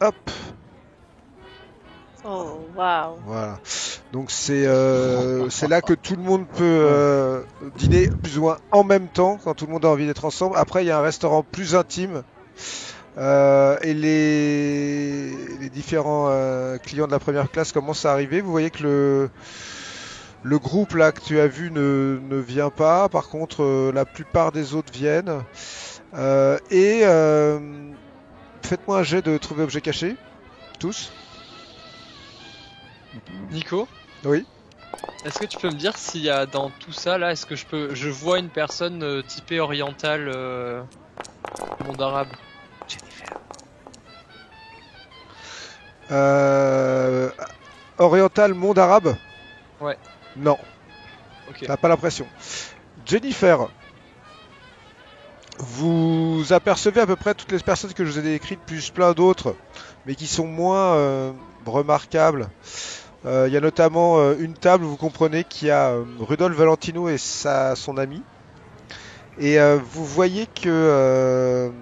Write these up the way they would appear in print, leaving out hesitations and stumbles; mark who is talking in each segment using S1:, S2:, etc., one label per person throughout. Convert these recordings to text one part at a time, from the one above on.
S1: hop,
S2: Oh, waouh.
S1: voilà. Donc c'est là que tout le monde peut dîner plus ou moins en même temps, quand tout le monde a envie d'être ensemble. Après, il y a un restaurant plus intime. Et les différents clients de la première classe commencent à arriver. Vous voyez que le groupe là que tu as vu ne vient pas. Par contre, la plupart des autres viennent. Et faites-moi un jet de trouver objet caché, tous.
S3: Nico,
S1: Oui.
S3: est-ce que tu peux me dire s'il y a dans tout ça là, est-ce que je vois une personne typée orientale monde arabe?
S1: Jennifer. Euh, Oriental, monde arabe?
S3: Ouais,
S1: Non,
S3: ok.
S1: t'as pas l'impression. Jennifer, vous apercevez à peu près toutes les personnes que je vous ai décrites, plus plein d'autres, mais qui sont moins remarquables. Il y a notamment une table, vous comprenez, qui a Rudolf Valentino et son ami. Et vous voyez que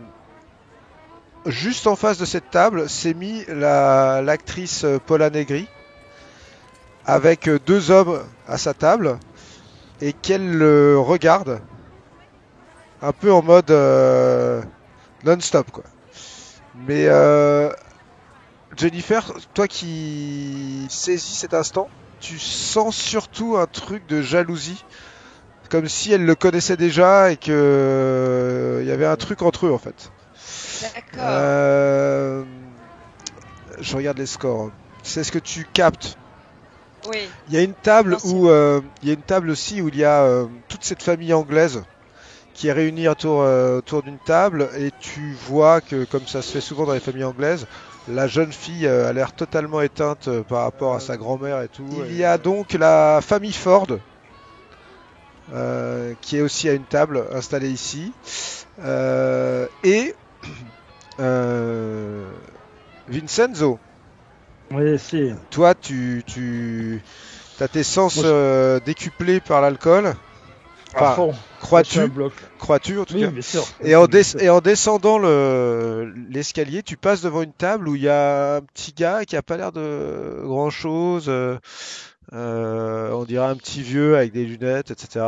S1: juste en face de cette table s'est mis l'actrice Paula Negri avec deux hommes à sa table et qu'elle le regarde un peu en mode non-stop quoi. Mais Jennifer, toi qui saisis cet instant, tu sens surtout un truc de jalousie, comme si elle le connaissait déjà et que il y avait un truc entre eux en fait.
S2: D'accord.
S1: Euh, je regarde les scores. C'est ce que tu captes.
S2: Oui,
S1: Il y a une table où
S2: potentiellement.
S1: il y a une table aussi où il y a toute cette famille anglaise qui est réunie autour d'une table et tu vois que comme ça se fait souvent dans les familles anglaises, la jeune fille a l'air totalement éteinte par rapport à sa grand-mère et tout. Il y a donc la famille Ford qui est aussi à une table installée ici et euh, Vincenzo.
S4: Oui, si.
S1: Toi, tu as tes sens
S4: Moi, je-
S1: décuplés par l'alcool.
S4: à
S1: Enfin,
S4: fond. Moi, je suis un
S1: crois-tu,
S4: bloc.
S1: crois-tu en tout
S4: Oui,
S1: cas.
S4: bien sûr. Bien
S1: Et
S4: sûr, bien sûr.
S1: et en descendant l'escalier, tu passes devant une table où il y a un petit gars qui a pas l'air de grand-chose. On dirait un petit vieux avec des lunettes, etc.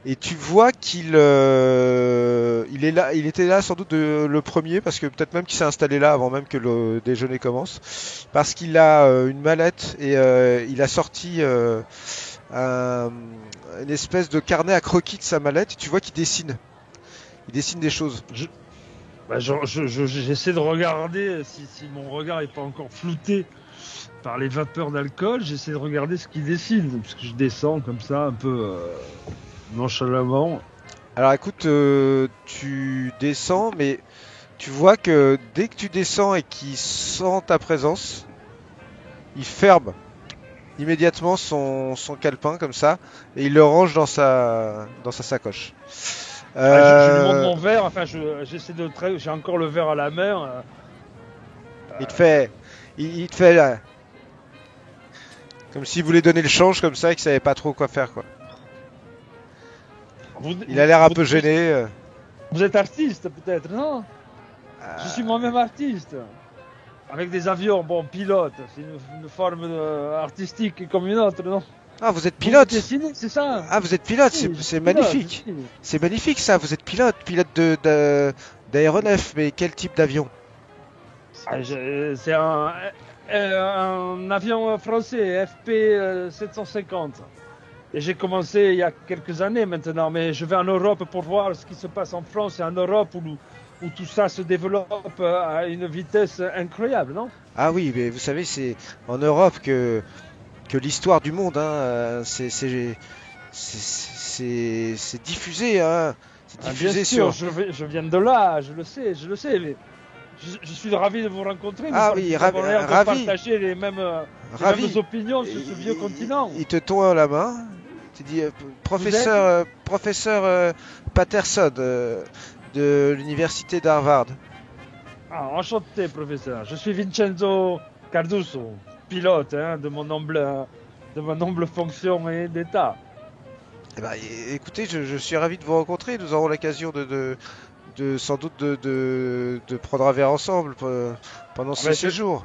S1: Et tu vois il est là, il était là sans doute le premier parce que peut-être même qu'il s'est installé là avant même que le déjeuner commence, parce qu'il a une mallette et il a sorti un- une espèce de carnet à croquis de sa mallette. Et tu vois il dessine des choses.
S4: Je- J'essaie de regarder si mon regard est pas encore flouté par les vapeurs d'alcool. J'essaie de regarder ce qu'il dessine, parce que je descends comme ça, un peu nonchalamment.
S1: Alors écoute, tu descends, mais tu vois que dès que tu descends et qu'il sent ta présence, il ferme immédiatement son calepin comme ça et il le range dans sa sacoche.
S4: Je lui montre
S1: Euh,
S4: mon verre, enfin, j'essaie de j'ai encore le verre à la main.
S1: il te fait, il te fait comme s'il voulait donner le change comme ça et qu'il savait pas trop quoi faire quoi.
S4: Vous,
S1: Il a l'air un
S4: vous,
S1: peu
S4: vous-
S1: gêné.
S4: vous êtes artiste peut-être, non? Je suis
S1: Euh,
S4: moi-même artiste. Avec des avions, bon, pilote, c'est une forme artistique comme une autre, non?
S1: Ah, vous êtes
S4: Vous
S1: pilote.
S4: dessinez, c'est ça?
S1: Ah, vous êtes pilote.
S4: Oui, je
S1: C'est
S4: suis pilote,
S1: magnifique.
S4: oui.
S1: C'est magnifique ça. Vous êtes pilote, d'aéronef. Mais quel type d'avion?
S4: C'est un avion français, FP 750. Et j'ai commencé il y a quelques années maintenant, mais je vais en Europe pour voir ce qui se passe en France et en Europe où tout ça se développe à une vitesse incroyable, non?
S1: Ah oui, mais vous savez, c'est en Europe que l'histoire du monde, hein, c'est diffusé, hein, c'est
S4: Ah, bien
S1: diffusé
S4: sûr,
S1: sur.
S4: je viens de là, je le sais, mais je suis ravi de vous rencontrer,
S1: Ah oui,
S4: nous avons l'air de
S1: ravi,
S4: partager les mêmes
S1: ravi.
S4: opinions sur ce vieux continent.
S1: Il te tend la main. Tu dis,
S4: Vous êtes?
S1: professeur Patterson de l'université d'Harvard.
S4: Ah, enchanté, professeur. Je suis Vincenzo Carduso, pilote hein, de mon humble fonction et d'état.
S1: Eh ben, écoutez, je suis ravi de vous rencontrer. Nous aurons l'occasion sans doute de prendre un verre ensemble pendant ce
S4: mais
S1: séjour.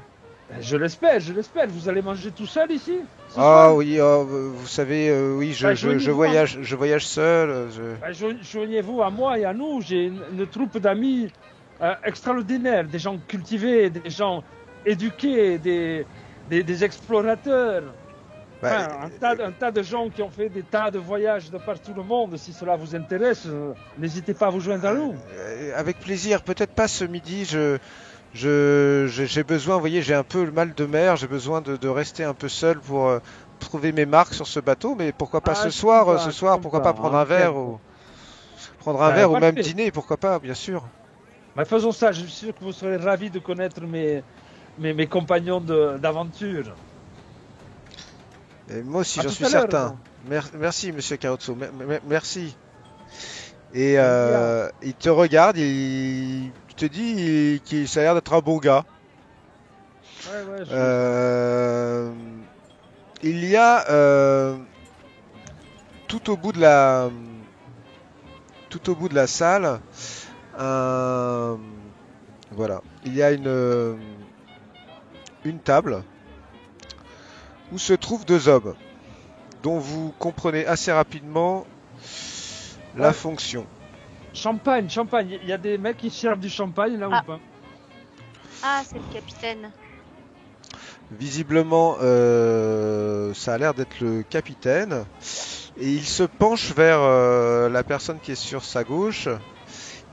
S4: Je l'espère. Vous allez manger tout seul ici ce
S1: Ah
S4: soir
S1: oui, vous savez, oui,
S4: Bah, joignez-vous
S1: je voyage seul.
S4: Bah, joignez-vous à moi et à nous. J'ai une troupe d'amis extraordinaires, des gens cultivés, des gens éduqués, des explorateurs.
S1: Bah,
S4: Un tas de gens qui ont fait des tas de voyages de partout le monde. Si cela vous intéresse, n'hésitez pas à vous joindre à nous.
S1: avec plaisir, peut-être pas ce midi, j'ai besoin, vous voyez, j'ai un peu le mal de mer, j'ai besoin de rester un peu seul pour trouver mes marques sur ce bateau, mais pourquoi pas ce soir, pourquoi pas prendre un verre ou même
S4: Parfait.
S1: dîner, pourquoi pas, bien sûr.
S4: Mais faisons ça, je suis sûr que vous serez ravis de connaître mes compagnons d'aventure.
S1: Et moi aussi,
S4: À
S1: j'en
S4: tout
S1: suis
S4: à l'heure,
S1: certain.
S4: donc.
S1: Merci, monsieur Carozzo, merci. Et
S4: Bien.
S1: il te regarde, il te dit qu'il ça a l'air d'être un bon gars.
S4: Ouais,
S1: Euh, il y a tout au bout de la salle, voilà, il y a une table où se trouvent deux hommes dont vous comprenez assez rapidement la
S4: Ouais.
S1: fonction.
S4: Champagne. Il y a des mecs qui servent du champagne là
S2: Ah.
S4: ou pas?
S2: Ah, c'est le capitaine.
S1: Visiblement, ça a l'air d'être le capitaine. Et il se penche vers la personne qui est sur sa gauche,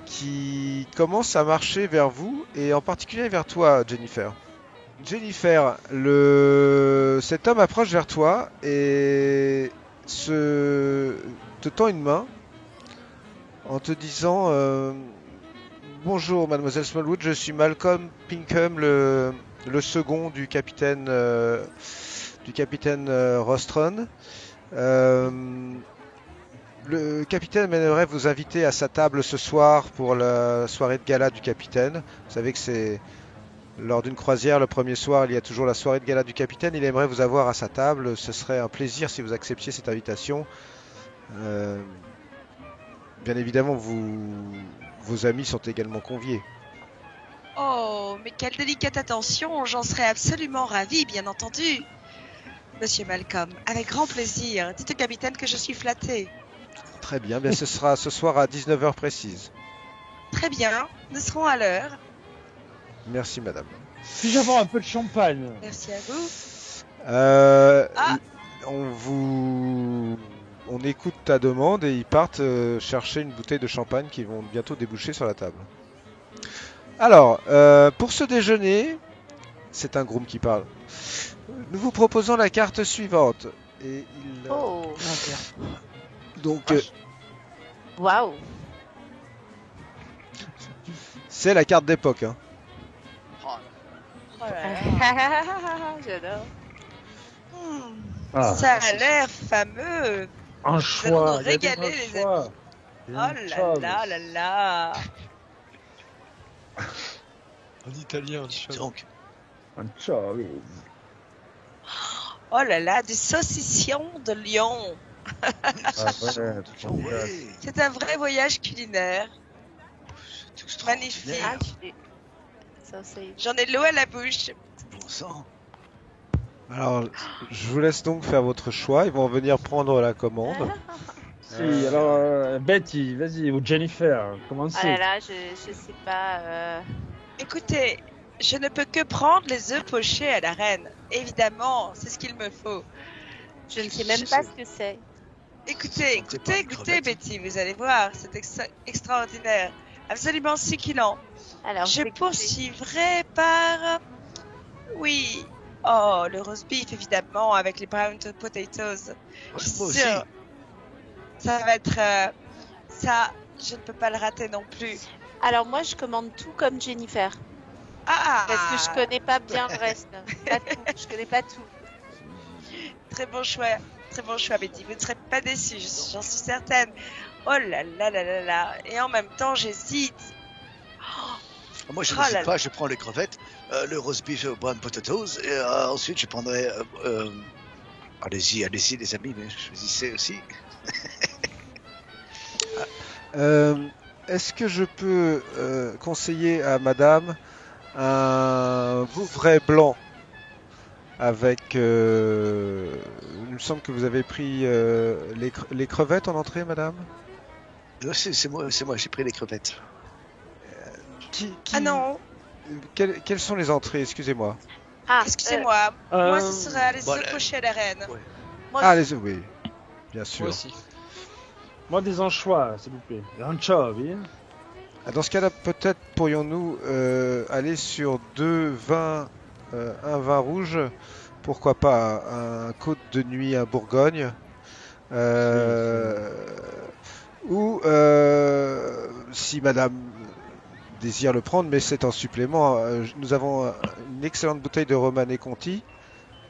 S1: qui commence à marcher vers vous, et en particulier vers toi, Jennifer. Jennifer, cet homme approche vers toi et te tend une main en te disant bonjour mademoiselle Smallwood, je suis Malcolm Pinkham, le second du capitaine Rostron. Le capitaine aimerait vous inviter à sa table ce soir pour la soirée de gala du capitaine. Vous savez que c'est lors d'une croisière, le premier soir, il y a toujours la soirée de gala du capitaine. Il aimerait vous avoir à sa table. Ce serait un plaisir si vous acceptiez cette invitation. Bien évidemment, vos amis sont également conviés.
S5: Oh, mais quelle délicate attention, j'en serais absolument ravie, bien entendu. Monsieur Malcolm, avec grand plaisir. Dites au capitaine que je suis flattée.
S1: Très bien, bien ce sera ce soir à 19h précise.
S5: Très bien, nous serons à l'heure.
S1: Merci madame.
S4: Puis-je avoir un peu de champagne?
S5: Merci à vous.
S1: Ah. On écoute ta demande et ils partent chercher une bouteille de champagne qui vont bientôt déboucher sur la table. Alors, pour ce déjeuner, c'est un groom qui parle. Nous vous proposons la carte suivante. Et il,
S2: Oh,
S1: donc,
S2: waouh.
S1: c'est la carte d'époque. Hein.
S5: Oh là là.
S2: J'adore.
S4: Ah.
S5: Ça a l'air fameux.
S4: Un choix.
S5: nous régaler, les
S4: choix.
S5: Oh là là là là.
S3: En italien,
S6: Donc,
S4: Un choix, oui.
S5: Oh là là, des saucissons de lion.
S6: ouais,
S5: C'est un vrai voyage culinaire.
S6: c'est extraordinaire.
S5: Magnifique.
S2: Ah, sausage.
S5: J'en ai l'eau à la bouche.
S6: Bon sang.
S1: Alors, je vous laisse donc faire votre choix. Ils vont venir prendre la commande.
S4: Si, alors Betty, vas-y, ou Jennifer, commencez.
S2: Ah là là, je sais pas.
S5: Écoutez, je ne peux que prendre les œufs pochés à la reine. Évidemment, c'est ce qu'il me faut.
S2: Je ne sais même pas ce que c'est.
S5: Écoutez,
S6: C'est pas une
S5: goûtez,
S6: crevette.
S5: Betty, vous allez voir, c'est extraordinaire. Absolument succulent.
S2: Alors,
S5: Je
S2: vais goûter.
S5: poursuivrai par... Oui. Oh, le roast beef, évidemment, avec les brown potatoes.
S6: Moi
S5: Je suis
S6: aussi.
S5: sûre. Ça va être... ça, je ne peux pas le rater non plus.
S2: Alors moi, je commande tout comme Jennifer.
S5: Ah,
S2: Parce que je connais pas bien le reste. Pas tout. Je connais pas tout.
S5: Très bon choix, Betty. Vous ne serez pas déçus, j'en suis certaine. Oh là là là là là. Et en même temps, j'hésite.
S6: Moi, je
S5: Oh
S6: ne
S5: là
S6: sais
S5: là.
S6: pas, je prends les crevettes, le roast beef brown potatoes, et ensuite je prendrai... allez-y, les amis, mais choisissez aussi.
S1: est-ce que je peux conseiller à madame un Vouvray blanc avec... il me semble que vous avez pris les crevettes en entrée, madame?
S6: C'est moi, j'ai pris les crevettes.
S5: Ah non,
S1: Quelles sont les entrées? Excusez-moi.
S2: Ah,
S5: excusez-moi. Moi, ce
S4: Euh,
S5: sera les
S6: bon,
S5: œufs pochés à la reine.
S6: Ouais.
S2: moi
S1: Ah,
S2: aussi.
S1: oui, bien sûr.
S3: Moi aussi.
S4: Moi, des anchois, s'il vous plaît. Des anchovies.
S1: Ah, dans ce cas-là, peut-être pourrions-nous aller sur deux vins, un vin rouge, pourquoi pas un Côte de Nuit à Bourgogne, ou si Madame désire le prendre, mais c'est en supplément, nous avons une excellente bouteille de Romanée Conti,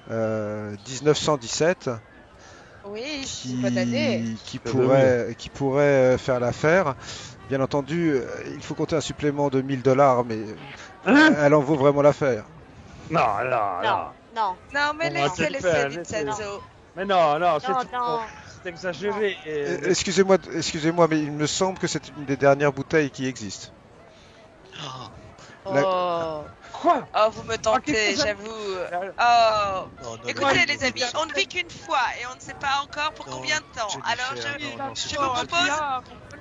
S1: 1917,
S5: Oui, bonne année.
S1: qui pourrait faire l'affaire. Bien entendu, il faut compter un supplément de $1000, mais
S4: Hein?
S1: elle en vaut vraiment l'affaire.
S4: Non, non, non.
S2: Non, non,
S5: Non, mais
S4: On va te le
S5: laissez
S4: faire,
S5: Vincenzo.
S4: Mais non, non, c'est
S2: non,
S4: trop-
S2: non.
S4: c'est exagéré.
S1: Excusez-moi, mais il me semble que c'est une des dernières bouteilles qui existent.
S5: Oh.
S4: Quoi?
S5: Oh, vous me tentez,
S4: qu'est-ce que
S5: j'avoue.
S4: ça-
S5: Oh.
S6: Non, non,
S5: Écoutez,
S6: non,
S5: les
S6: non,
S5: amis, on ne vit qu'une fois et on ne sait pas encore pour
S6: non,
S5: combien de temps.
S6: Jennifer,
S5: Alors,
S6: non,
S5: je
S6: c'est
S5: vous
S6: pas-
S5: propose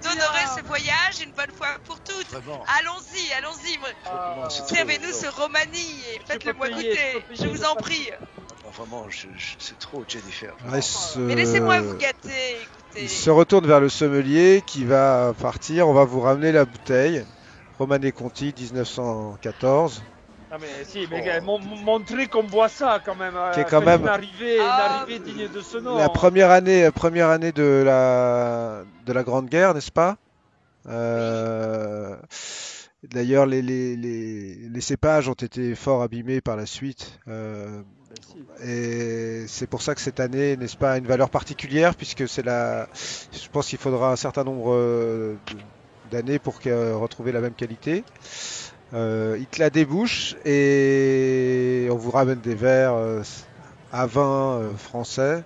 S5: d'honorer ce voyage une bonne fois pour toutes.
S6: Vraiment.
S5: Allons-y, allons-y.
S6: Non, c'est trop,
S5: Servez-nous
S6: non.
S5: ce Romani et faites-le moi
S4: peux
S5: goûter.
S4: payer,
S5: Je vous en prie.
S6: Non, vraiment, c'est trop, Jennifer.
S5: Mais laissez-moi vous gâter,
S1: Il
S5: écoutez.
S1: se retourne vers le sommelier qui va partir. On va vous ramener la bouteille. Romanée Conti, 1914.
S4: Ah mais si, mais gars, montrez qu'on boit ça quand même.
S1: Qui est quand
S4: faites
S1: même-
S4: une arrivée
S5: Ah,
S4: digne de ce nom.
S1: La première année de la Grande Guerre, n'est-ce pas? D'ailleurs, les cépages ont été fort abîmés par la suite. Et c'est pour ça que cette année, n'est-ce pas, a une valeur particulière, puisque je pense qu'il faudra un certain nombre d'années pour retrouver la même qualité. Il te la débouche et on vous ramène des verres à vin français.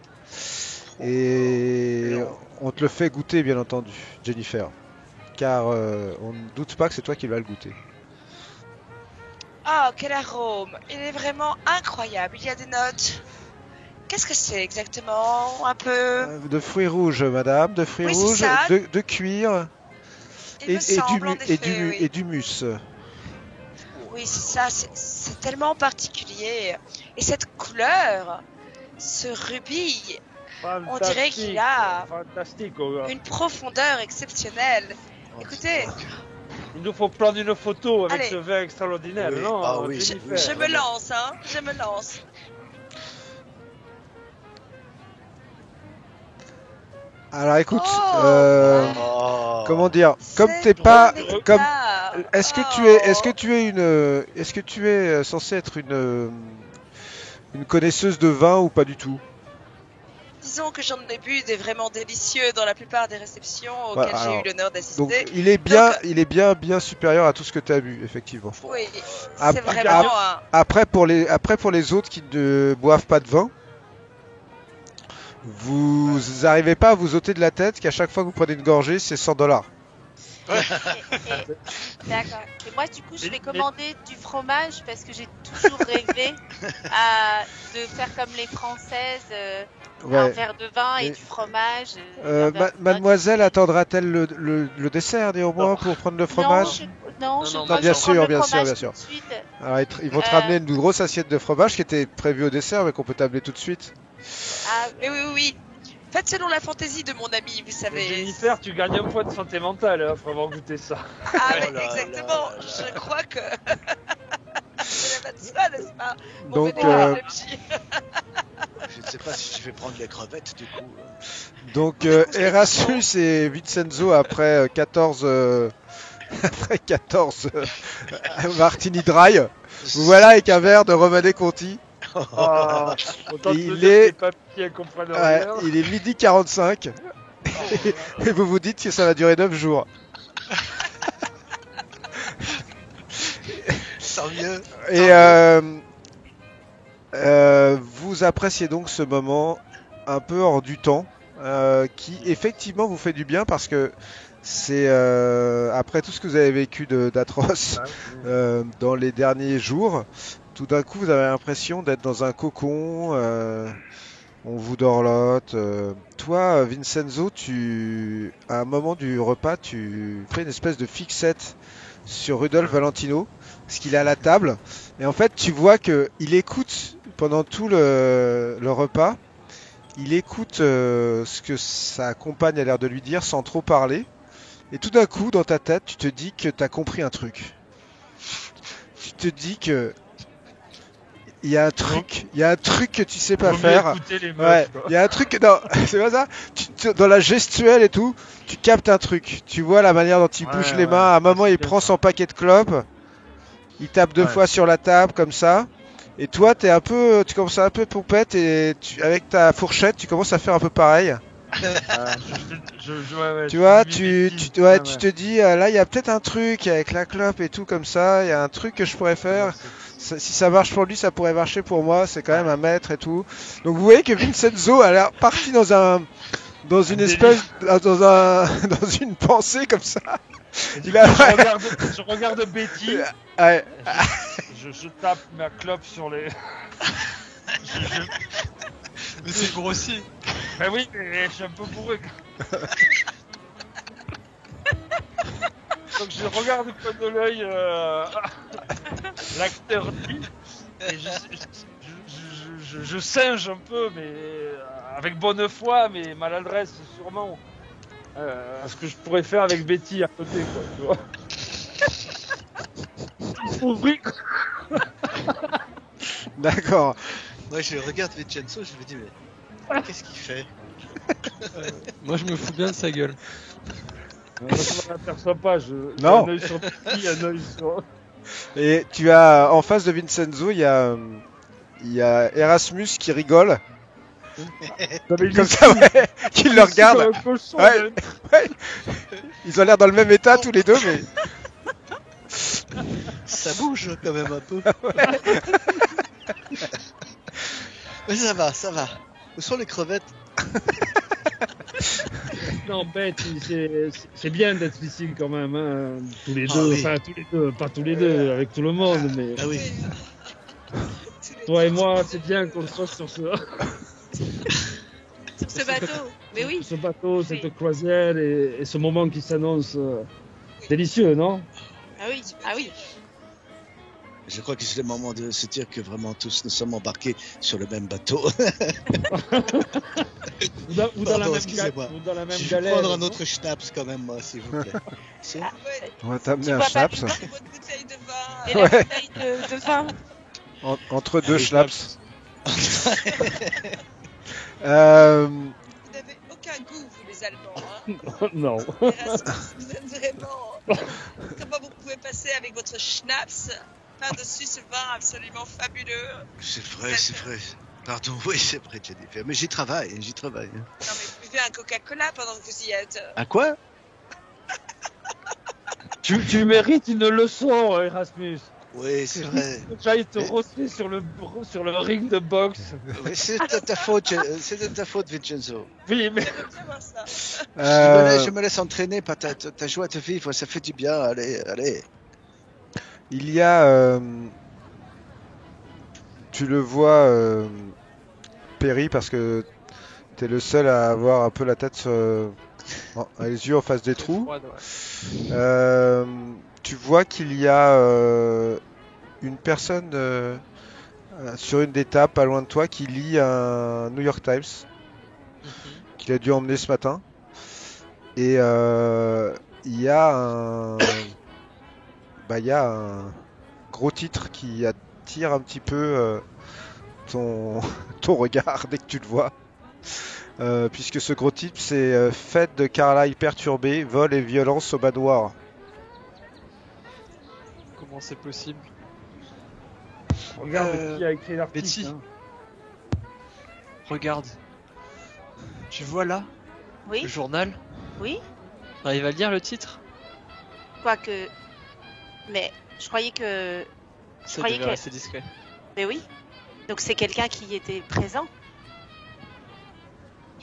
S1: Et on te le fait goûter, bien entendu, Jennifer. Car on ne doute pas que c'est toi qui vas le goûter.
S5: Oh, quel arôme. Il est vraiment incroyable. Il y a des notes. Qu'est-ce que c'est exactement? Un peu...
S1: De fruits rouges, madame, de fruits
S5: Oui, c'est
S1: rouges,
S5: ça.
S1: de cuir
S5: Il me semble, en effet, oui.
S1: et d'humus.
S5: Oui, c'est ça, c'est tellement particulier. Et cette couleur, ce rubis, on dirait qu'il a
S4: Fantastique. Oh,
S5: une profondeur exceptionnelle. Écoutez,
S4: il nous faut prendre une photo avec
S5: Allez.
S4: ce verre extraordinaire,
S6: Oui.
S4: non?
S6: Ah oui,
S4: Jennifer?
S6: oui.
S5: je me lance, hein, je me lance.
S1: Alors écoute,
S5: Oh,
S6: Oh.
S1: comment dire, comme
S5: c'est
S1: t'es pas,
S5: bon
S1: comme,
S5: nectar.
S1: est-ce que tu es censé être une connaisseuse de vin ou pas du tout?
S5: Disons que j'en ai bu des vraiment délicieux dans la plupart des réceptions auxquelles
S1: Ouais,
S5: j'ai
S1: alors,
S5: eu l'honneur
S1: Donc
S5: d'assister.
S1: il est bien supérieur à tout ce que tu as bu, effectivement.
S5: Oui,
S1: Ah,
S5: c'est vraiment un...
S1: Après pour les autres qui ne boivent pas de vin, vous n'arrivez pas à vous ôter de la tête qu'à chaque fois que vous prenez une gorgée, c'est $100.
S2: D'accord. Et moi, du coup, je vais
S4: Mais-
S2: commander du fromage parce que j'ai toujours rêvé de faire comme les Françaises, un
S1: Ouais.
S2: verre de vin et
S1: Et-
S2: du fromage. Un verre de vin.
S1: Mademoiselle attendra-t-elle le dessert néanmoins pour prendre le fromage?
S2: Non,
S3: Non,
S2: je
S3: non,
S2: moi,
S3: bien
S2: je
S3: sûr,
S2: prends le
S1: bien sûr,
S2: fromage
S1: bien sûr.
S2: tout de suite.
S1: Alors, ils vont te ramener une grosse assiette de fromage qui était prévue au dessert, mais qu'on peut tabler tout de suite.
S2: Ah,
S5: Mais oui, oui, oui. Faites selon la fantaisie de mon ami, vous
S4: Et
S5: savez.
S4: Jennifer, tu gagnes un point de santé mentale hein, faut avoir goûté ça.
S5: Ah, mais
S6: Oh là
S5: exactement.
S6: là là.
S5: Je crois que... C'est la de soi, n'est-ce pas? Mon
S1: Donc,
S5: vénérable MJ.
S6: Je ne sais pas si tu vais prendre les crevettes, du coup.
S1: Donc Erasmus et Vincenzo après 14 après 14 Martini Dry, vous voilà avec un verre de Romanée Conti.
S4: Ah, autant te
S1: Il
S4: dire
S1: est-
S4: que les papiers comprennent
S1: Ouais,
S4: rien.
S1: il est 12h45 et vous vous dites que ça va durer 9 jours.
S6: Tant mieux.
S1: Et vous appréciez donc ce moment un peu hors du temps, qui effectivement vous fait du bien parce que c'est après tout ce que vous avez vécu d'atroce dans les derniers jours, tout d'un coup vous avez l'impression d'être dans un cocon, on vous dorlote. Toi, Vincenzo, à un moment du repas, tu fais une espèce de fixette sur Rudolf Valentino, parce qu'il est à la table, et en fait tu vois que il écoute pendant tout le repas, il écoute ce que sa compagne a l'air de lui dire sans trop parler, et tout d'un coup dans ta tête tu te dis que tu as compris un truc. Tu te dis que il y a un truc que tu sais pas faire. Ouais, il y a un truc, non, c'est pas ça. Dans la gestuelle et tout, tu captes un truc. Tu vois la manière dont il bouge les mains. À un moment, il prend son paquet de clopes, il tape 2 fois sur la table comme ça. Et toi, tu commences un peu pompette et avec ta fourchette, tu commences à faire un peu pareil. Tu vois, tu te dis, là, il y a peut-être un truc avec la clope et tout comme ça. Il y a un truc que je pourrais faire. Si ça marche pour lui, ça pourrait marcher pour moi. C'est quand même un maître et tout. Donc vous voyez que Vincenzo a l'air parti dans une pensée comme ça.
S4: Je regarde Betty.
S1: Ouais.
S4: Je tape ma clope sur les.
S3: Mais c'est grossier.
S4: Ben oui, mais je suis un peu bourré. Donc je regarde du coin de l'œil l'acteur dit, et je singe un peu, mais avec bonne foi, mais maladresse sûrement. Ce que je pourrais faire avec Betty à côté, quoi, tu vois. Ouvri, quoi.
S1: D'accord.
S6: Moi, je regarde Vincenzo, je me dis, mais qu'est-ce qu'il fait?
S3: Moi je me fous bien de sa gueule.
S4: Moi, je ne m'aperçois pas,
S1: Non.
S4: Un œil sur Betty, un œil sur...
S1: Et tu as en face de Vincenzo, il y a Erasmus qui rigole. Comme ça, ouais, qui le regarde. Ouais. Ouais. Ils ont l'air dans le même état tous les deux, mais.
S6: Ça bouge quand même un peu. Mais ça va. Où sont les crevettes?
S4: Non, bête, c'est bien d'être ici quand même, hein. Tous les deux,
S6: oui.
S4: Enfin tous les deux, pas tous les deux, avec tout le monde, mais
S6: Ah oui.
S4: toi et moi, c'est bien qu'on soit sur
S2: Sur ce bateau. Mais oui.
S4: ce bateau, cette croisière et ce moment qui s'annonce délicieux, non?
S2: Ah oui.
S6: Je crois que c'est le moment de se dire que vraiment tous nous sommes embarqués sur le même bateau.
S4: Ou dans la
S6: Pardon,
S4: même
S6: excusez-moi.
S4: ou dans la même
S6: Je vais
S4: galère.
S6: prendre un
S4: non?
S6: autre schnapps quand même, moi, s'il vous plaît. C'est-
S1: On va t'amener
S2: Tu
S1: un
S2: vois pas
S1: schnapps.
S2: bien
S5: Votre bouteille de vin.
S2: Et la bouteille de vin.
S1: Entre deux schnapps.
S5: Vous n'avez aucun goût, vous les Allemands. Hein.
S4: Non.
S5: Erasmus, vous êtes vraiment. Comment vous pouvez passer avec votre schnapps par-dessus ce vin absolument fabuleux?
S6: C'est vrai. Pardon, oui, c'est vrai, Jennifer. Mais j'y travaille.
S5: Non, mais vous buvez un Coca-Cola pendant que vous y êtes.
S6: À quoi?
S4: Tu mérites une leçon, Erasmus.
S6: Oui, c'est vrai.
S4: J'aille te rostrer sur le ring de boxe.
S6: Oui, c'est de ta faute, Vincenzo.
S4: Oui, mais
S5: Comment ça?
S6: Je me laisse entraîner par ta joie de vivre, ça fait du bien. Allez.
S1: Il y a. Tu le vois, Perry, parce que t'es le seul à avoir un peu la tête les yeux en face des trous.
S3: Froide, ouais.
S1: Tu vois qu'il y a une personne sur une des tables pas loin de toi qui lit un New York Times qu'il a dû emmener ce matin. Et il y a un gros titre qui attire un petit peu ton regard dès que tu le vois. Puisque ce gros titre, c'est Fête de Carlisle perturbée, vol et violence au manoir.
S3: Comment c'est possible?
S4: regarde qui a écrit l'article.
S3: Betty.
S4: Hein.
S3: Regarde. Tu vois là le
S2: Oui.
S3: journal?
S2: Oui.
S3: T'arrives à lire le titre?
S2: Quoique. Mais je croyais que.
S3: Ça
S2: croyais
S3: devait
S2: que-
S3: rester discret.
S2: Mais oui. Donc c'est quelqu'un qui était présent.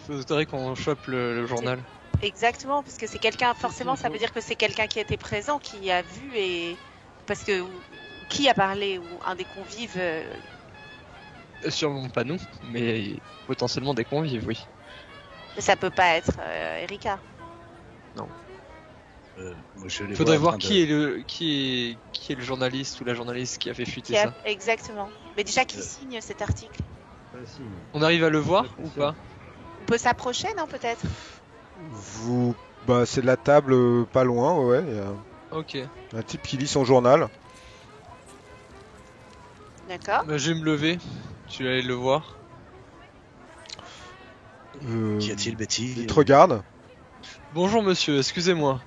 S3: faudrait qu'on chope le journal.
S2: Exactement, parce que c'est quelqu'un, forcément, ça veut dire que c'est quelqu'un qui était présent, qui a vu et. Parce que. Qui a parlé ou un des convives
S3: Sûrement pas nous, mais potentiellement des convives, oui.
S2: ça peut pas être Erika.
S6: Moi, je les
S3: Faudrait
S6: vois en
S3: voir
S6: train
S3: qui est le journaliste ou la journaliste qui a fait fuiter
S2: Qui a-
S3: ça.
S2: Exactement. Mais déjà, qui signe cet article?
S4: Si.
S3: On arrive à le voir ou pas?
S2: On peut s'approcher, non, peut-être?
S1: Bah, c'est de la table pas loin, ouais. Il y a
S3: Ok.
S1: un type qui lit son journal.
S2: D'accord.
S3: Bah, je vais me lever. Tu vas aller le voir.
S6: Qu'y a-t-il, Betty?
S1: Il te regarde,
S3: Bonjour monsieur, excusez-moi.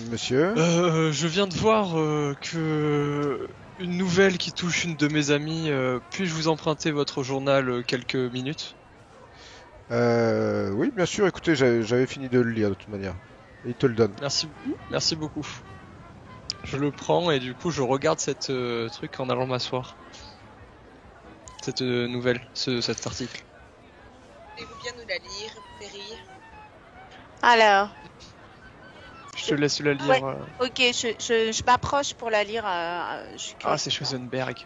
S1: monsieur.
S3: Je viens de voir que une nouvelle qui touche une de mes amies. Puis-je vous emprunter votre journal quelques minutes?
S1: Oui, bien sûr, écoutez, j'avais fini de le lire de toute manière. Il te le donne.
S3: Merci beaucoup. Je le prends et du coup je regarde cette truc en allant m'asseoir. Cette nouvelle, cet article.
S5: Voulez-vous bien nous la lire, Perry?
S2: Alors,
S3: Je te laisse la lire.
S2: Ouais. ok, je m'approche pour la lire. Je suis
S3: Ah, c'est Schoenberg.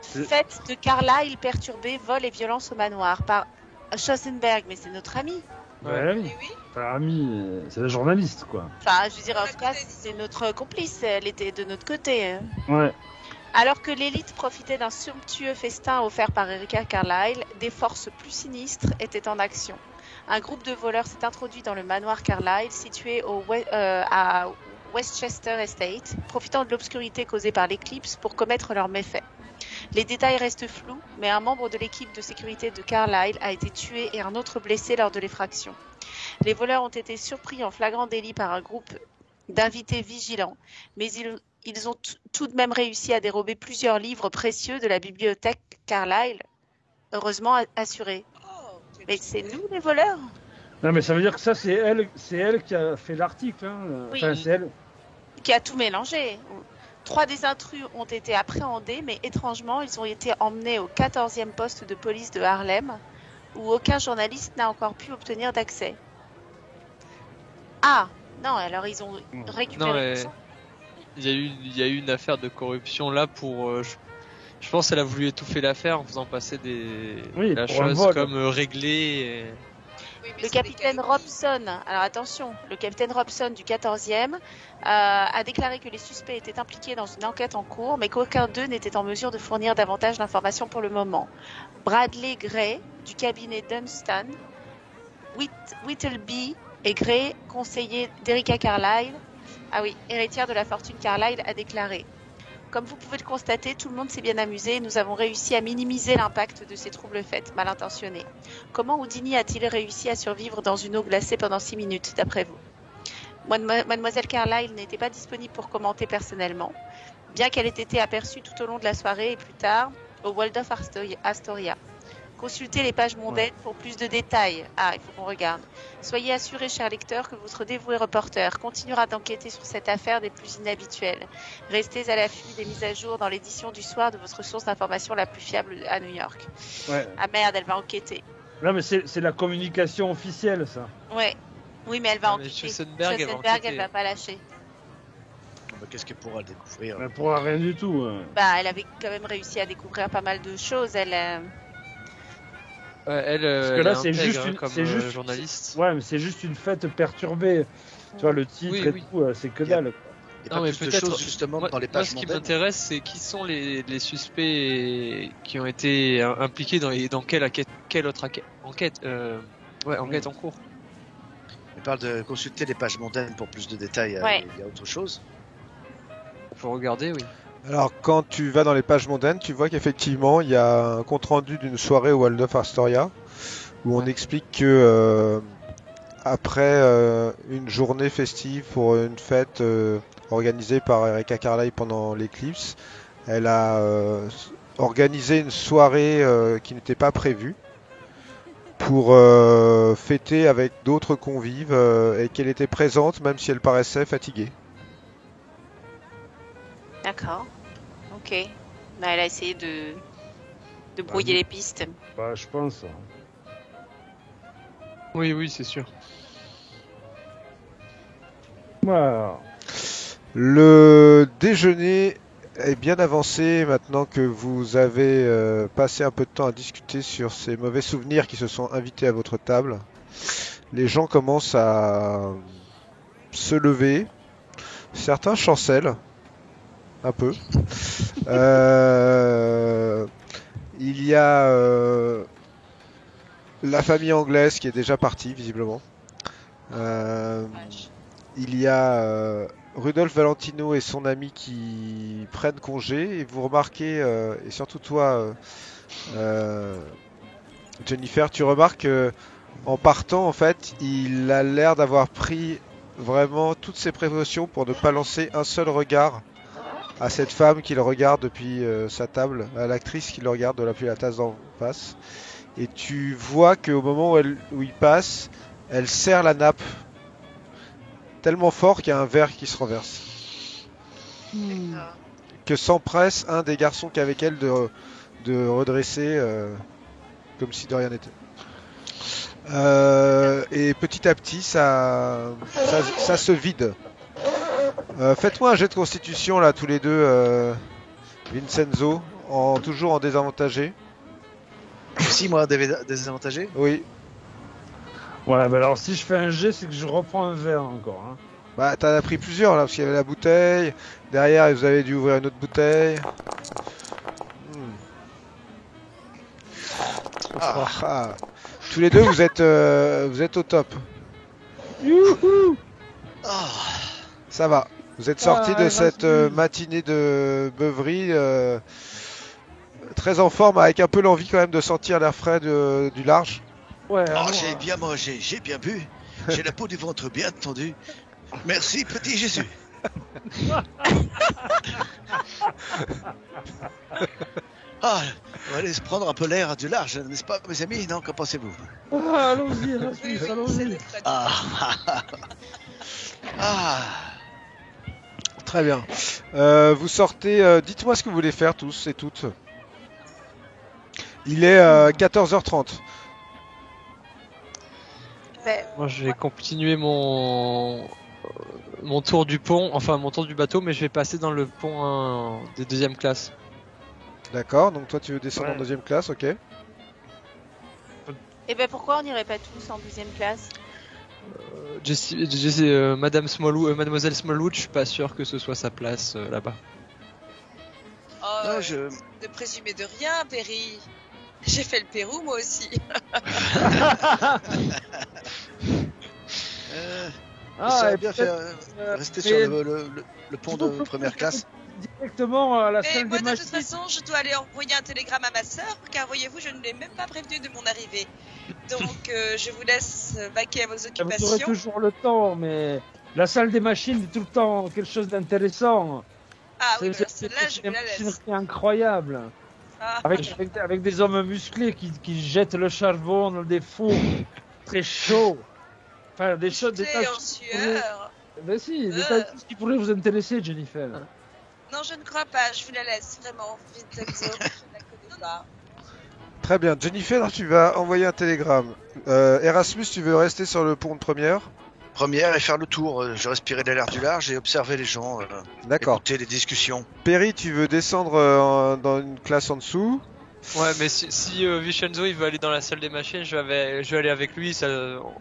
S2: Fête de Carlyle perturbée, vol et violence au manoir par Schoenberg, mais c'est notre ami.
S4: Ouais, oui.
S5: Oui, oui.
S4: Enfin, ami, c'est la journaliste, quoi.
S2: Enfin, je veux dire,
S5: On
S2: en
S5: la
S2: tout cas,
S5: connaît,
S2: c'est notre complice. Elle était de notre côté.
S4: Ouais.
S2: Alors que l'élite profitait d'un somptueux festin offert par Erika Carlyle, des forces plus sinistres étaient en action. Un groupe de voleurs s'est introduit dans le manoir Carlyle, situé à Westchester Estate, profitant de l'obscurité causée par l'éclipse pour commettre leurs méfaits. Les détails restent flous, mais un membre de l'équipe de sécurité de Carlyle a été tué et un autre blessé lors de l'effraction. Les voleurs ont été surpris en flagrant délit par un groupe d'invités vigilants, mais ils ont tout de même réussi à dérober plusieurs livres précieux de la bibliothèque Carlyle, heureusement assurés.
S5: Oh, quel
S2: Mais c'est
S5: succès.
S2: nous les voleurs?
S4: Non, mais ça veut dire que ça, c'est elle qui a fait l'article. Hein.
S2: Oui.
S4: Enfin, c'est elle.
S2: Qui a tout mélangé. 3 des intrus ont été appréhendés, mais étrangement, ils ont été emmenés au 14e poste de police de Harlem, où aucun journaliste n'a encore pu obtenir d'accès. Ah, non, alors ils ont récupéré
S3: Non, mais
S2: tout ça.
S3: il y a eu une affaire de corruption là pour. Je pense qu'elle a voulu étouffer l'affaire en faisant passer la
S4: pour un
S3: chose
S4: vol.
S3: comme réglée.
S5: Oui, mais
S2: Le
S5: c'est
S2: capitaine
S5: lesquels?
S2: Robson, alors attention, le capitaine Robson du 14e a déclaré que les suspects étaent impliqués dans une enquête en cours, mais qu'aucun d'eux n'était en mesure de fournir davantage d'informations pour le moment. Bradley Gray, du cabinet Dunstan, Whittleby et Gray, conseiller d'Erika Carlyle, héritière de la fortune Carlyle, a déclaré: comme vous pouvez le constater, tout le monde s'est bien amusé et nous avons réussi à minimiser l'impact de ces troubles faits, mal intentionnés. Comment Houdini a-t-il réussi à survivre dans une eau glacée pendant 6 minutes, d'après vous? Mademoiselle Carlyle n'était pas disponible pour commenter personnellement, bien qu'elle ait été aperçue tout au long de la soirée et plus tard au Waldorf Astoria. Consultez les pages mondaines pour plus de détails. Ah, il faut qu'on regarde. Soyez assurés, chers lecteurs, que votre dévoué reporter continuera d'enquêter sur cette affaire des plus inhabituelles. Restez à l'affût des mises à jour dans l'édition du soir de votre source d'information la plus fiable à New York.
S4: Ouais.
S2: Ah merde, elle va enquêter.
S4: Non, mais c'est la communication officielle, ça.
S2: Ouais. Oui, mais elle va
S3: Ah, mais
S2: enquêter.
S3: Schoenberg, elle va
S2: Schoenberg,
S3: enquêter.
S2: elle va pas lâcher.
S6: Bah, qu'est-ce qu'elle pourra découvrir?
S4: Elle pourra rien du tout.
S2: Bah, elle avait quand même réussi à découvrir pas mal de choses. Elle.
S3: Ouais, elle,
S4: que
S3: elle
S4: là,
S3: est
S4: c'est
S3: intègre,
S4: juste
S3: hein,
S4: une-
S3: comme
S4: c'est juste-
S3: journaliste.
S4: Ouais, mais c'est juste une fête perturbée. Tu vois, le titre
S3: Oui,
S4: et
S3: oui.
S4: tout, c'est que
S6: Y a-
S4: dalle.
S6: Il y a
S3: Non,
S6: pas
S3: mais
S6: plus de
S3: peut-être-
S6: choses justement
S3: Moi,
S6: dans les
S3: moi,
S6: pages
S3: ce qui
S6: mondaines.
S3: m'intéresse, c'est qui sont les suspects qui ont été impliqués dans quelle autre enquête enquête en cours.
S6: Il parle de consulter les pages mondaines pour plus de détails.
S2: Ouais.
S6: Il y a autre chose.
S3: Faut regarder, oui.
S1: Alors, quand tu vas dans les pages mondaines, tu vois qu'effectivement, il y a un compte-rendu d'une soirée au Waldorf Astoria où on explique que après une journée festive pour une fête organisée par Erika Carlyle pendant l'éclipse, elle a organisé une soirée qui n'était pas prévue pour fêter avec d'autres convives et qu'elle était présente même si elle paraissait fatiguée.
S2: D'accord. Ok. Bah, elle a essayé de brouiller
S4: oui.
S2: les pistes.
S4: Bah, je pense.
S3: Oui, oui, c'est sûr.
S4: Voilà.
S1: Le déjeuner est bien avancé maintenant que vous avez passé un peu de temps à discuter sur ces mauvais souvenirs qui se sont invités à votre table. Les gens commencent à se lever. Certains chancellent un peu. Il y a la famille anglaise qui est déjà partie, visiblement. Il y a Rudolf Valentino et son ami qui prennent congé. Et vous remarquez, et surtout toi, Jennifer, tu remarques en partant, en fait, il a l'air d'avoir pris vraiment toutes ses précautions pour ne pas lancer un seul regard à cette femme qu'il regarde depuis sa table, à l'actrice qui le regarde depuis la tasse d'en face. Et tu vois qu'au moment où il passe, elle serre la nappe tellement fort qu'il y a un verre qui se renverse. Que s'empresse un des garçons qui est avec elle de redresser comme si de rien n'était. Et petit à petit, ça se vide. Faites-moi un jet de constitution là, tous les deux, Vincenzo, toujours en désavantagé.
S6: Si, moi, désavantagé.
S1: Oui.
S4: Ouais, bah alors si je fais un jet, c'est que je reprends un verre encore. Hein.
S1: Bah, t'en as pris plusieurs là, parce qu'il y avait la bouteille. Derrière, vous avez dû ouvrir une autre bouteille. Ah. Tous les deux, vous êtes au top.
S4: Youhou.
S1: Ça va. Vous êtes sortis de
S4: Erasmus.
S1: cette matinée de beuverie très en forme, avec un peu l'envie quand même de sentir l'air frais du large.
S4: Ouais,
S6: Oh,
S4: alors,
S6: j'ai bien mangé, j'ai bien bu. J'ai la peau du ventre bien tendue. Merci, petit Jésus. Ah, on va aller se prendre un peu l'air du large, n'est-ce pas, mes amis? Non, qu'en pensez-vous?
S4: allons-y, Erasmus,
S5: Oui, oui,
S4: allons-y.
S5: c'est le traité.
S6: Ah.
S1: Très bien. Vous sortez. Dites-moi ce que vous voulez faire tous et toutes. Il est 14h30.
S2: Ben,
S3: Moi, je vais continuer mon tour du pont, enfin mon tour du bateau, mais je vais passer dans le pont de deuxième classe.
S1: D'accord, donc toi tu veux descendre en
S4: Ouais.
S1: deuxième classe, ok.
S2: et ben pourquoi on n'irait pas tous en deuxième classe?
S3: Mademoiselle Smallwood, je suis pas sûr que ce soit sa place là-bas.
S5: Oh,
S6: Non,
S5: ne présumez de rien, Perry. J'ai fait le Pérou, moi aussi.
S6: Ça
S4: et
S6: va bien
S4: peut-être,
S6: faire rester
S4: mais-
S6: sur le pont de première classe.
S4: Directement à la
S5: Mais
S4: salle
S5: moi,
S4: des
S5: de toute
S4: machines.
S5: façon, je dois aller envoyer un télégramme à ma sœur, car voyez-vous, je ne l'ai même pas prévenu de mon arrivée. Donc, je vous laisse vaquer à vos
S4: Vous aurez
S5: occupations.
S4: toujours le temps, mais la salle des machines est tout le temps quelque chose d'intéressant.
S5: Ah oui,
S4: C'est-
S5: alors celle-là, je vous
S4: une
S5: la laisse.
S4: machinerie incroyable.
S5: Ah,
S4: Avec des hommes musclés qui jettent le charbon dans des fours très chauds. Enfin, des choses, des
S5: j'étais
S4: tas
S5: en sueur.
S4: Ben si, des tas de choses qui pourraient vous intéresser, Jennifer.
S5: Non, je ne crois pas, je vous la laisse, vraiment. Vincenzo, je ne la connais pas.
S1: Très bien, Jennifer, tu vas envoyer un télégramme. Erasmus, tu veux rester sur le pont de première?
S6: Première et faire le tour. Je respirais l'air du large et observer les gens.
S1: D'accord.
S6: Écouter les discussions.
S1: Perry, tu veux descendre dans une classe en dessous?
S3: Ouais, mais si Vincenzo il veut aller dans la salle des machines, je vais aller avec lui.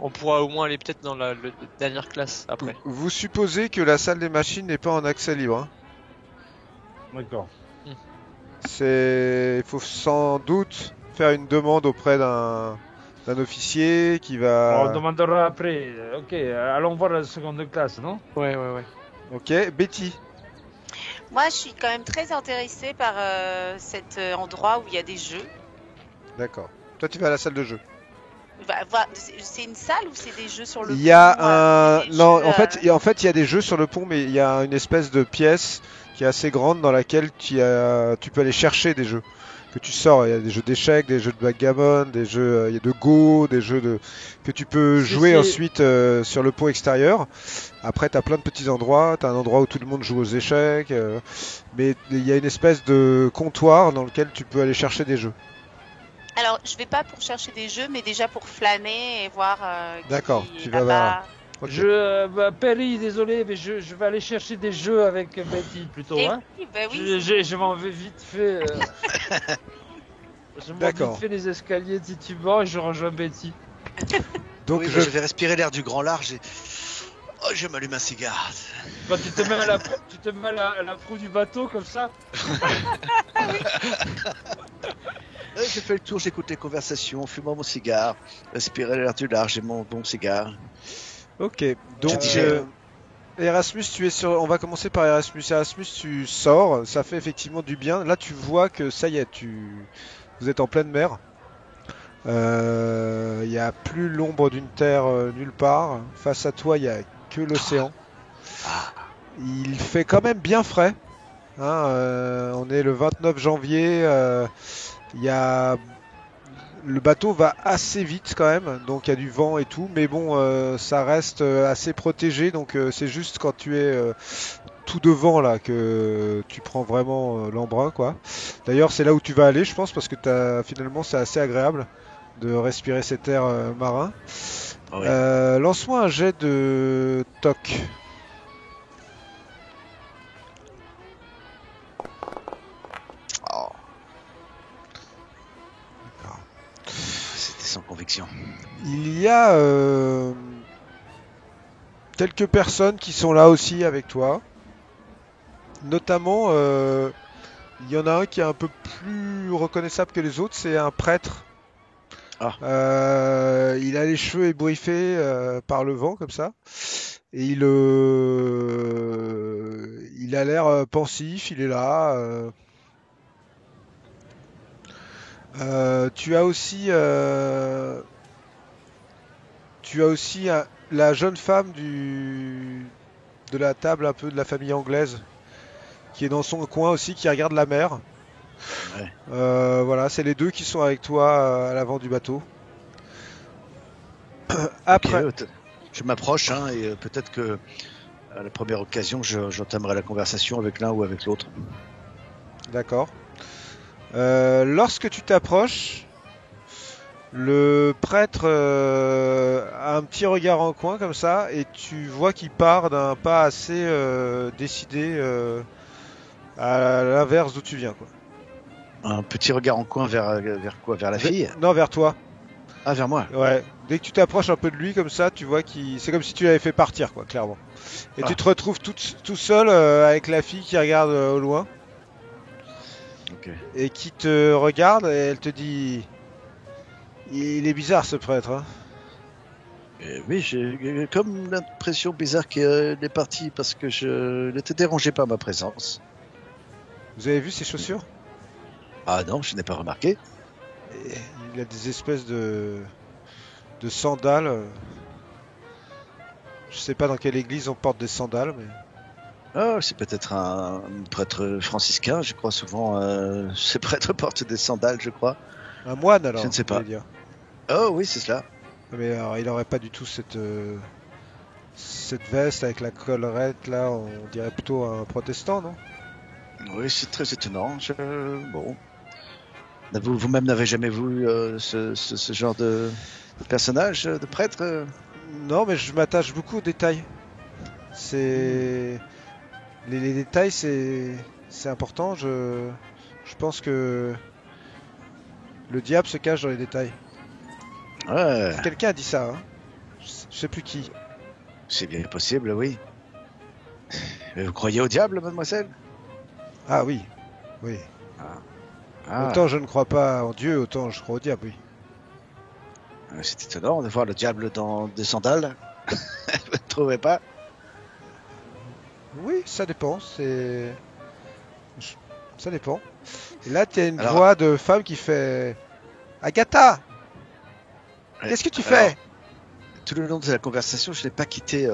S3: On pourra au moins aller peut-être dans la dernière classe après.
S1: Vous supposez que la salle des machines n'est pas en accès libre, hein?
S4: D'accord.
S1: Il faut sans doute faire une demande auprès d'un officier qui va...
S4: On demandera après. Ok, allons voir la seconde classe, non?
S3: Ouais.
S1: Ok, Betty.
S2: Moi, je suis quand même très intéressée par cet endroit où il y a des jeux.
S1: D'accord. Toi, tu vas à la salle de jeu.
S2: C'est une salle ou c'est des jeux sur le
S1: Il y a
S2: pont,
S1: un...
S2: c'est des
S1: Non,
S2: jeux,
S1: en fait, il y a des jeux sur le pont, mais il y a une espèce de pièce qui est assez grande dans laquelle tu peux aller chercher des jeux que tu sors. Il y a des jeux d'échecs, des jeux de backgammon, des jeux, il y a de Go, des jeux que tu peux jouer ensuite sur le pont extérieur. Après, tu as plein de petits endroits. Tu as un endroit où tout le monde joue aux échecs, mais il y a une espèce de comptoir dans lequel tu peux aller chercher des jeux.
S2: Alors, je vais pas pour chercher des jeux, mais déjà pour flâner et voir
S1: D'accord,
S2: qui
S1: tu
S2: est
S1: vas
S2: là-bas.
S1: Ok.
S4: Perry, désolé, mais je vais aller chercher des jeux avec Betty plutôt.
S2: Et
S4: Hein.
S2: oui, bah oui.
S4: Je m'en vais vite fait. Je m'en vais
S1: D'accord.
S4: vite fait les escaliers titubants et je rejoins Betty.
S1: Donc
S6: Oui,
S1: je...
S6: je vais respirer l'air du grand large et... Oh, je m'allume un cigare.
S4: Quand tu te mets à la proue du bateau comme ça.
S6: Je fais le tour, j'écoute les conversations, fumant mon cigare, respirer l'air du large et mon bon cigare.
S1: Ok, donc
S6: digère.
S1: Erasmus, tu es sur. On va commencer par Erasmus. Erasmus, tu sors, ça fait effectivement du bien. Là, tu vois que ça y est, vous êtes en pleine mer. Il n'y a plus l'ombre d'une terre nulle part. Face à toi, il n'y a que l'océan. Il fait quand même bien frais. Hein, on est le 29 janvier. Il y a Le bateau va assez vite quand même, donc il y a du vent et tout, mais bon, ça reste assez protégé, donc c'est juste quand tu es tout devant là que tu prends vraiment l'embrun, quoi. D'ailleurs, c'est là où tu vas aller, je pense, parce que finalement c'est assez agréable de respirer cet air marin.
S6: Oui.
S1: Lance-moi un jet de toc.
S6: Oh. C'était sans conviction.
S1: Il y a quelques personnes qui sont là aussi avec toi. Notamment, il y en a un qui est un peu plus reconnaissable que les autres, c'est un prêtre.
S6: Ah.
S1: Il a les cheveux ébouriffés par le vent comme ça. Et il a l'air pensif, il est là. Tu as aussi la jeune femme de la table un peu de la famille anglaise qui est dans son coin aussi, qui regarde la mer.
S6: Ouais.
S1: Voilà, c'est les deux qui sont avec toi à l'avant du bateau. Après,
S6: Ok, je m'approche hein, et peut-être que à la première occasion, j'entamerai la conversation avec l'un ou avec l'autre.
S1: d'accord. Lorsque tu t'approches, le prêtre a un petit regard en coin comme ça et tu vois qu'il part d'un pas assez décidé à l'inverse d'où tu viens, quoi.
S6: Un petit regard en coin vers quoi? Vers la fille?
S1: Non, vers toi.
S6: Ah, vers moi.
S1: Ouais. Dès que tu t'approches un peu de lui comme ça, tu vois qu'il, c'est comme si tu l'avais fait partir, quoi, clairement. Et
S6: Ah.
S1: tu te retrouves tout seul avec la fille qui regarde au loin
S6: Ok.
S1: et qui te regarde et elle te dit, il est bizarre ce prêtre, hein.
S6: Oui, j'ai comme l'impression bizarre qu'il est parti parce que je n'étais dérangé par ma présence.
S1: Vous avez vu ses chaussures?
S6: Ah non, je n'ai pas remarqué.
S1: Et il a des espèces de sandales. Je sais pas dans quelle église on porte des sandales, mais
S6: Ah, c'est peut-être un prêtre franciscain, je crois souvent. Ces prêtres portent des sandales, je crois.
S1: un moine alors.
S6: Je ne sais
S1: vous
S6: pas.
S1: voulez dire.
S6: Oh oui, c'est cela.
S1: Mais alors, il aurait pas du tout cette veste avec la collerette là. On dirait plutôt un protestant, non?
S6: Oui, c'est très étonnant. Bon. Vous-même n'avez jamais vu ce genre de personnage, de prêtre?
S1: Non, mais je m'attache beaucoup aux détails. C'est les détails, c'est important. Je pense que le diable se cache dans les détails.
S6: Ouais,
S1: Quelqu'un a dit ça, hein. Je sais plus qui.
S6: c'est bien possible, oui. Mais vous croyez au diable, mademoiselle?
S1: Ah oui, oui.
S6: Ah,
S1: Autant je ne crois pas en Dieu, autant je crois au diable, oui.
S6: c'est étonnant de voir le diable dans des sandales. Vous ne trouvez pas?
S1: Oui, ça dépend. Ça dépend. Et là, tu as une
S6: Alors-
S1: voix de femme qui fait Agatha, qu'est-ce que tu fais?
S6: Tout le long de la conversation, je n'ai pas quitté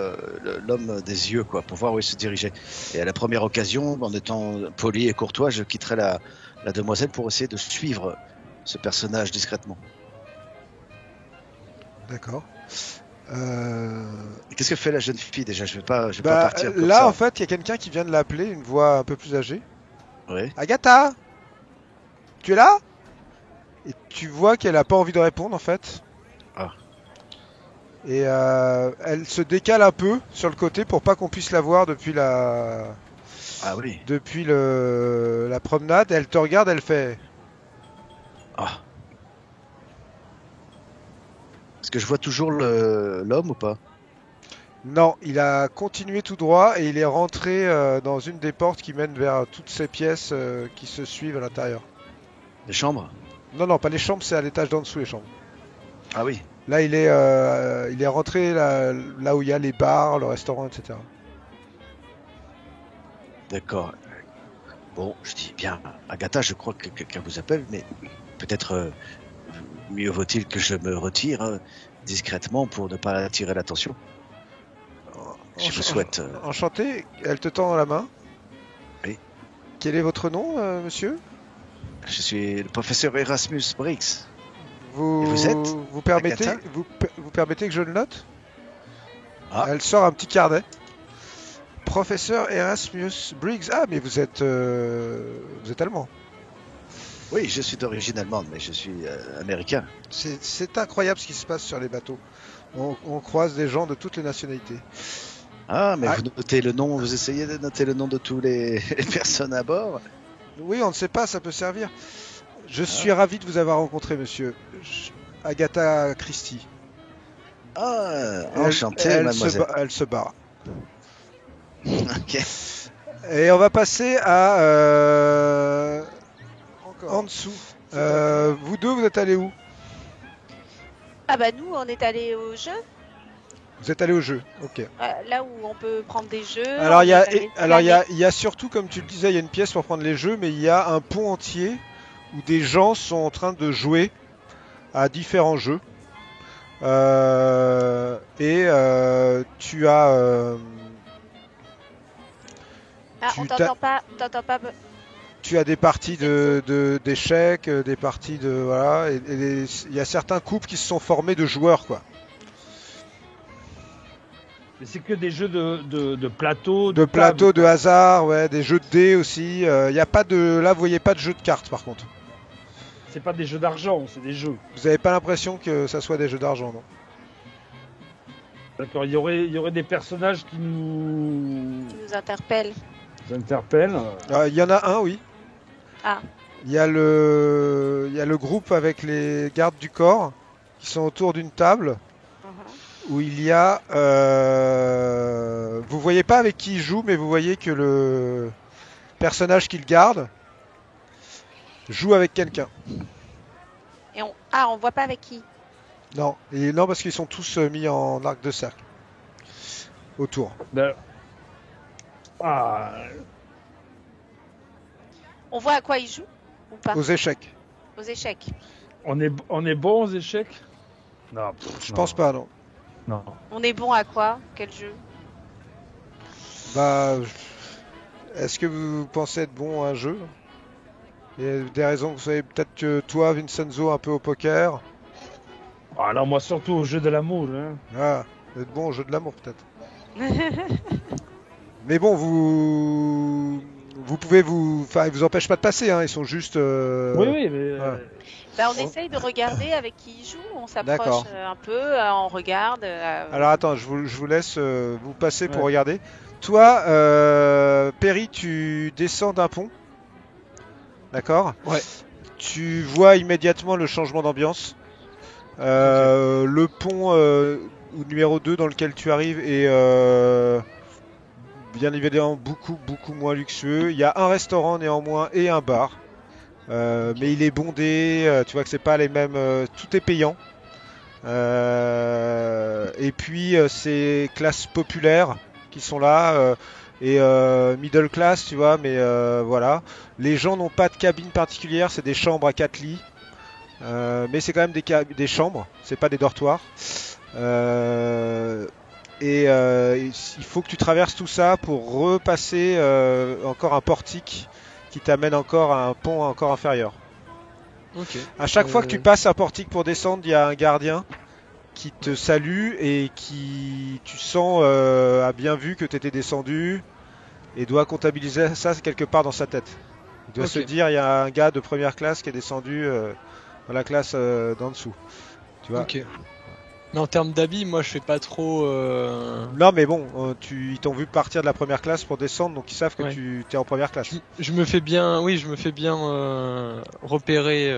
S6: l'homme des yeux, quoi, pour voir où il se dirigeait. Et à la première occasion, en étant poli et courtois, je quitterai la demoiselle pour essayer de suivre ce personnage discrètement.
S1: D'accord.
S6: Et qu'est-ce que fait la jeune fille déjà? Je vais pas
S1: Bah,
S6: partir comme
S1: là,
S6: ça.
S1: en fait, il y a quelqu'un qui vient de l'appeler, une voix un peu plus âgée.
S6: Oui.
S1: Agatha, tu es là? Et tu vois qu'elle a pas envie de répondre en fait.
S6: Ah.
S1: Et elle se décale un peu sur le côté pour pas qu'on puisse la voir depuis la
S6: Ah oui.
S1: la promenade. Elle te regarde, elle fait.
S6: Ah. Est-ce que je vois toujours l'homme ou pas?
S1: Non, il a continué tout droit et il est rentré dans une des portes qui mènent vers toutes ces pièces qui se suivent à l'intérieur.
S6: Les chambres?
S1: Non, non, pas les chambres, c'est à l'étage d'en dessous les chambres.
S6: Ah oui.
S1: Là, il est rentré là où il y a les bars, le restaurant, etc.
S6: D'accord. Bon, je dis bien, Agatha, je crois que quelqu'un vous appelle, mais peut-être mieux vaut-il que je me retire discrètement pour ne pas attirer l'attention. Je vous souhaite.
S1: Enchanté, elle te tend la main.
S6: Oui.
S1: Quel est votre nom, monsieur?
S6: Je suis le professeur Erasmus Briggs.
S1: Vous,
S6: Et vous êtes
S1: vous permettez,
S6: Agatha
S1: vous permettez que je le note?
S6: Ah.
S1: Elle sort un petit carnet. Professeur Erasmus Briggs. Ah, mais vous êtes allemand.
S6: Oui, je suis d'origine allemande, mais je suis américain.
S1: C'est incroyable ce qui se passe sur les bateaux. On croise des gens de toutes les nationalités.
S6: Ah, mais
S1: Ah.
S6: vous notez le nom, vous essayez de noter le nom de tous les personnes à bord?
S1: Oui, on ne sait pas, ça peut servir. Je suis ravi de vous avoir rencontré, monsieur. Agatha Christie.
S6: Ah, enchanté, mademoiselle.
S1: Elle se barre.
S6: Ok.
S1: Et on va passer à en dessous. Vous deux, vous êtes allés où?
S2: Ah bah nous, on est allés au jeu,
S1: Vous êtes allés au jeu. Ok.
S2: là où on peut prendre des jeux.
S1: Alors
S2: on
S1: il y a,
S2: est allés
S1: il y a surtout, comme tu le disais, il y a une pièce pour prendre les jeux, mais il y a un pont entier où des gens sont en train de jouer à différents jeux. Tu as
S2: Ah,
S1: tu
S2: on
S1: t'as-
S2: t'entend pas.
S1: tu as des parties d'échecs, des parties de voilà, il y a certains couples qui se sont formés de joueurs quoi.
S4: Mais c'est que des jeux de plateau,
S1: De
S4: table,
S1: plateau, de
S4: quoi.
S1: hasard, ouais, des jeux de dés aussi. Il y a pas de, là vous voyez pas de jeux de cartes par contre.
S4: C'est pas des jeux d'argent, c'est des jeux.
S1: Vous avez pas l'impression que ça soit des jeux d'argent, non?
S4: D'accord, il y aurait des personnages qui nous
S2: Nous interpelle.
S4: interpellent.
S1: Il y en a un, oui.
S2: Ah.
S1: Il y a le groupe avec les gardes du corps qui sont autour d'une table où il y a. Vous voyez pas avec qui ils jouent, mais vous voyez que le personnage qu'ils gardent joue avec quelqu'un.
S2: Et on voit pas avec qui.
S1: Non, et non parce qu'ils sont tous mis en arc de cercle autour.
S4: Ben, ah,
S2: On voit à quoi ils jouent ou pas.
S1: Aux échecs.
S2: Aux échecs.
S4: on est bon aux échecs? Non,
S1: Je pense pas, non.
S4: Non.
S2: On est bon à quoi? Quel jeu?
S1: Bah, est-ce que vous pensez être bon à un jeu? Il y a des raisons que vous savez peut-être que toi, Vincenzo, un peu au poker.
S4: Alors moi surtout au jeu de l'amour. Hein.
S1: Ah, vous êtes bon au jeu de l'amour peut-être. Mais bon, vous pouvez enfin, ils vous empêchent pas de passer, hein. Ils sont juste.
S4: Oui, mais
S1: ouais.
S2: Bah, on essaye de regarder avec qui ils jouent. On
S1: D'accord.
S2: s'approche un peu, on regarde.
S1: Alors attends, je vous laisse vous passer pour
S4: Ouais.
S1: regarder. Toi, Perry, tu descends d'un pont. D'accord?
S3: Ouais.
S1: Tu vois immédiatement le changement d'ambiance. Le pont numéro 2 dans lequel tu arrives est bien évidemment beaucoup moins luxueux. Il y a un restaurant néanmoins et un bar. Mais il est bondé, tu vois que c'est pas les mêmes. Tout est payant. Et puis c'est classes populaires qui sont là et middle class, tu vois. Mais voilà, les gens n'ont pas de cabine particulière, c'est des chambres à 4 lits. Mais c'est quand même des chambres, c'est pas des dortoirs. Il faut que tu traverses tout ça pour repasser encore un portique qui t'amène encore à un pont encore inférieur.
S3: Ok.
S1: À chaque fois que tu passes un portique pour descendre, il y a un gardien qui te salue et qui, tu sens, a bien vu que tu étais descendu et doit comptabiliser ça quelque part dans sa tête. Il doit
S3: Ok.
S1: se dire, il y a un gars de première classe qui est descendu dans la classe d'en dessous. Tu vois.
S3: Ok. Mais en termes d'habits, moi je fais pas trop.
S1: Non, mais bon, ils t'ont vu partir de la première classe pour descendre, donc ils savent que
S3: Ouais.
S1: tu es en première classe.
S3: Je me fais bien, oui, je me fais bien repérer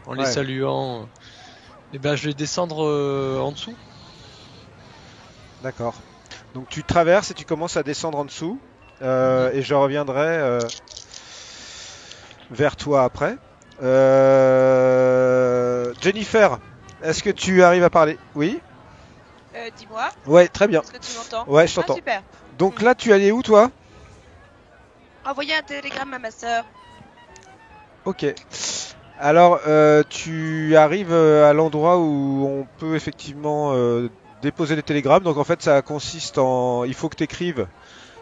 S3: en les
S1: Ouais.
S3: saluant. Et ben je vais descendre en dessous.
S1: D'accord. Donc tu traverses et tu commences à descendre en dessous. Et je reviendrai vers toi après. Jennifer, est-ce que tu arrives à parler? Oui.
S5: Dis-moi,
S1: Ouais, très bien.
S5: est-ce que tu m'entends?
S1: Ouais, je
S5: Ah,
S1: t'entends.
S5: super.
S1: Donc là, tu allais où, toi?
S5: Envoyez un télégramme à ma sœur.
S1: Ok. Alors, tu arrives à l'endroit où on peut effectivement déposer des télégrammes. Donc en fait, ça consiste en... Il faut que tu écrives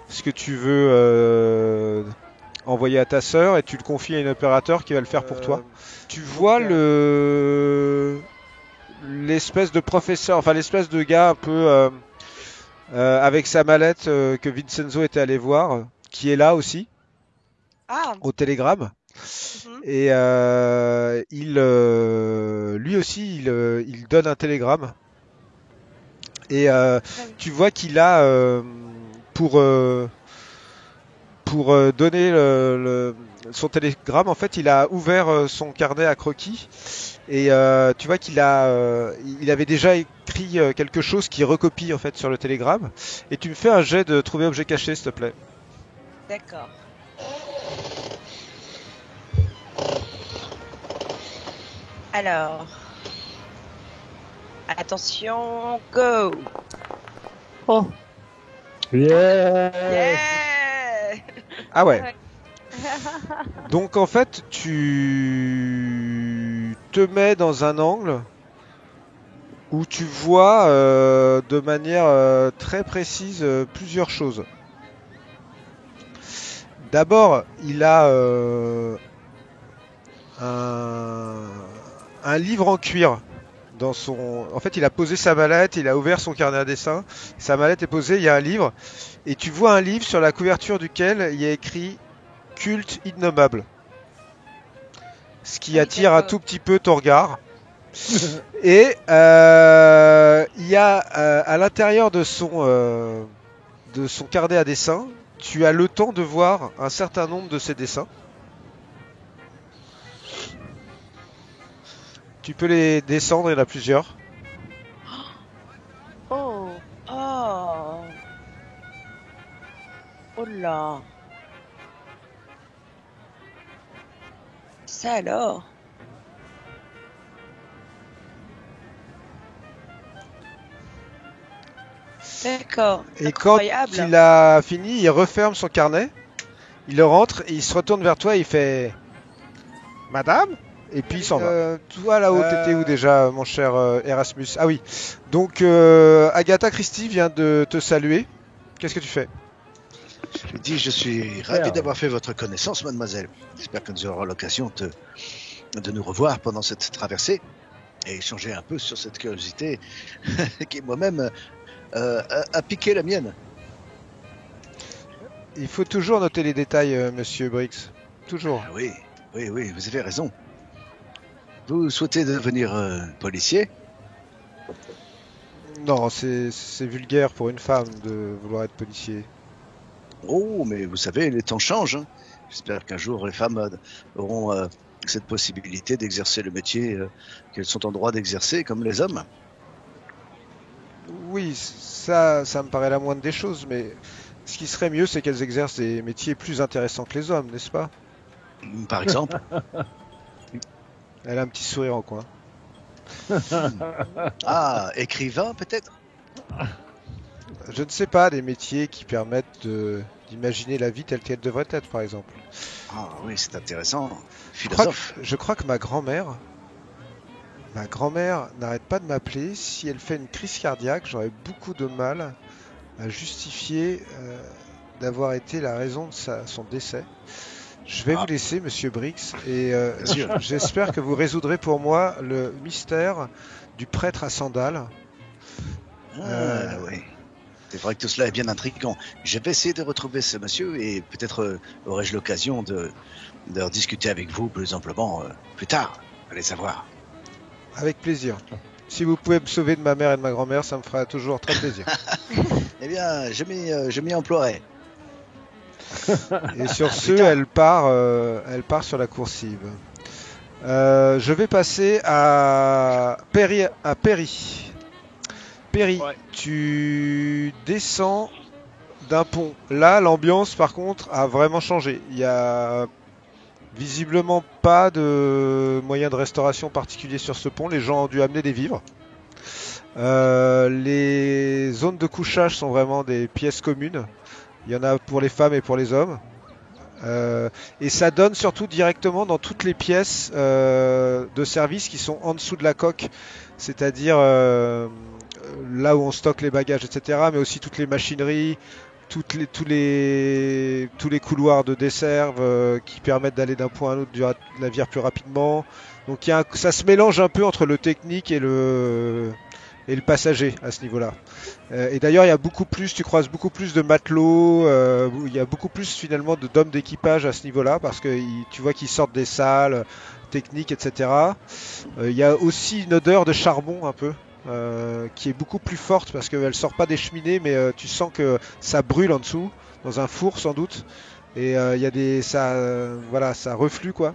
S1: ce que tu veux envoyer à ta sœur et tu le confies à un opérateur qui va le faire pour toi. Tu vois l'espèce de professeur, enfin l'espèce de gars un peu avec sa mallette que Vincenzo était allé voir, qui est là aussi
S5: Ah,
S1: au télégramme. Et lui aussi, il donne un télégramme. Et tu vois qu'il a pour donner son télégramme, en fait, il a ouvert son carnet à croquis. Et tu vois qu'il il avait déjà écrit quelque chose qui recopie en fait sur le télégramme. Et tu me fais un jet de trouver objet caché, s'il te plaît.
S5: d'accord. Alors, attention, go.
S2: Oh.
S4: Yeah.
S5: Yeah.
S1: Ah ouais. Donc en fait, tu te mets dans un angle où tu vois de manière très précise plusieurs choses. D'abord, il a un livre en cuir dans son... En fait, il a posé sa mallette, il a ouvert son carnet à dessin, sa mallette est posée, il y a un livre, et tu vois un livre sur la couverture duquel il y a écrit « Culte innommable ». Ce qui attire un tout petit peu ton regard. Et il y a à l'intérieur de son carnet à dessin, tu as le temps de voir un certain nombre de ses dessins. Tu peux les descendre, il y en a plusieurs.
S2: Oh.
S5: Oh. Oh là. Ça alors. D'accord.
S1: Et quand
S5: Incroyable.
S1: il a fini, il referme son carnet, il le rentre et il se retourne vers toi et il fait « Madame ?» et puis il s'en va. Toi là-haut, t'étais où déjà, mon cher Erasmus? Ah oui, donc Agatha Christie vient de te saluer. Qu'est-ce que tu fais?
S6: Je lui dis, je suis ravi d'avoir fait votre connaissance, mademoiselle. J'espère que nous aurons l'occasion de nous revoir pendant cette traversée et échanger un peu sur cette curiosité qui moi-même a piqué la mienne.
S1: Il faut toujours noter les détails, monsieur Brix. Toujours.
S6: Ah oui, vous avez raison. Vous souhaitez devenir policier?
S1: Non, c'est vulgaire pour une femme de vouloir être policier.
S6: Oh, mais vous savez, les temps changent. Hein. J'espère qu'un jour les femmes auront cette possibilité d'exercer le métier qu'elles sont en droit d'exercer comme les hommes.
S1: Oui, ça me paraît la moindre des choses, mais ce qui serait mieux, c'est qu'elles exercent des métiers plus intéressants que les hommes, n'est-ce pas?
S6: Par exemple.
S1: Elle a un petit sourire en coin.
S6: Ah, écrivain peut-être?
S1: Je ne sais pas, des métiers qui permettent d'imaginer la vie telle qu'elle devrait être, par exemple.
S6: Ah oui, c'est intéressant. Philosophe.
S1: Je crois que ma grand-mère n'arrête pas de m'appeler. Si elle fait une crise cardiaque, j'aurais beaucoup de mal à justifier d'avoir été la raison de son décès. Je vais vous laisser, monsieur Brix, et j'espère que vous résoudrez pour moi le mystère du prêtre à sandales.
S6: Ah oui. C'est vrai que tout cela est bien intriguant. Je vais essayer de retrouver ce monsieur et peut-être aurai-je l'occasion de discuter avec vous plus amplement plus tard. Allez savoir.
S1: Avec plaisir. Si vous pouvez me sauver de ma mère et de ma grand-mère, ça me fera toujours très plaisir.
S6: Eh bien, je m'y emploierai.
S1: Et sur ce, elle part sur la coursive. Je vais passer à Perry. Perry,
S4: Ouais.
S1: tu descends d'un pont. Là, l'ambiance, par contre, a vraiment changé. Il y a visiblement pas de moyen de restauration particulier sur ce pont. Les gens ont dû amener des vivres. Les zones de couchage sont vraiment des pièces communes. Il y en a pour les femmes et pour les hommes. Et ça donne surtout directement dans toutes les pièces de service qui sont en dessous de la coque. C'est-à-dire là où on stocke les bagages, etc. Mais aussi toutes les machineries, tous les couloirs de desserve qui permettent d'aller d'un point à un autre du navire plus rapidement. Donc ça se mélange un peu entre le technique et le passager à ce niveau-là. Et d'ailleurs, il y a beaucoup plus, tu croises beaucoup plus de matelots, il y a beaucoup plus finalement d'hommes d'équipage à ce niveau-là, parce que tu vois qu'ils sortent des salles techniques, etc. Il y a aussi une odeur de charbon un peu, qui est beaucoup plus forte, parce qu'elle sort pas des cheminées, mais tu sens que ça brûle en dessous, dans un four sans doute. Et il y a voilà, ça reflue quoi.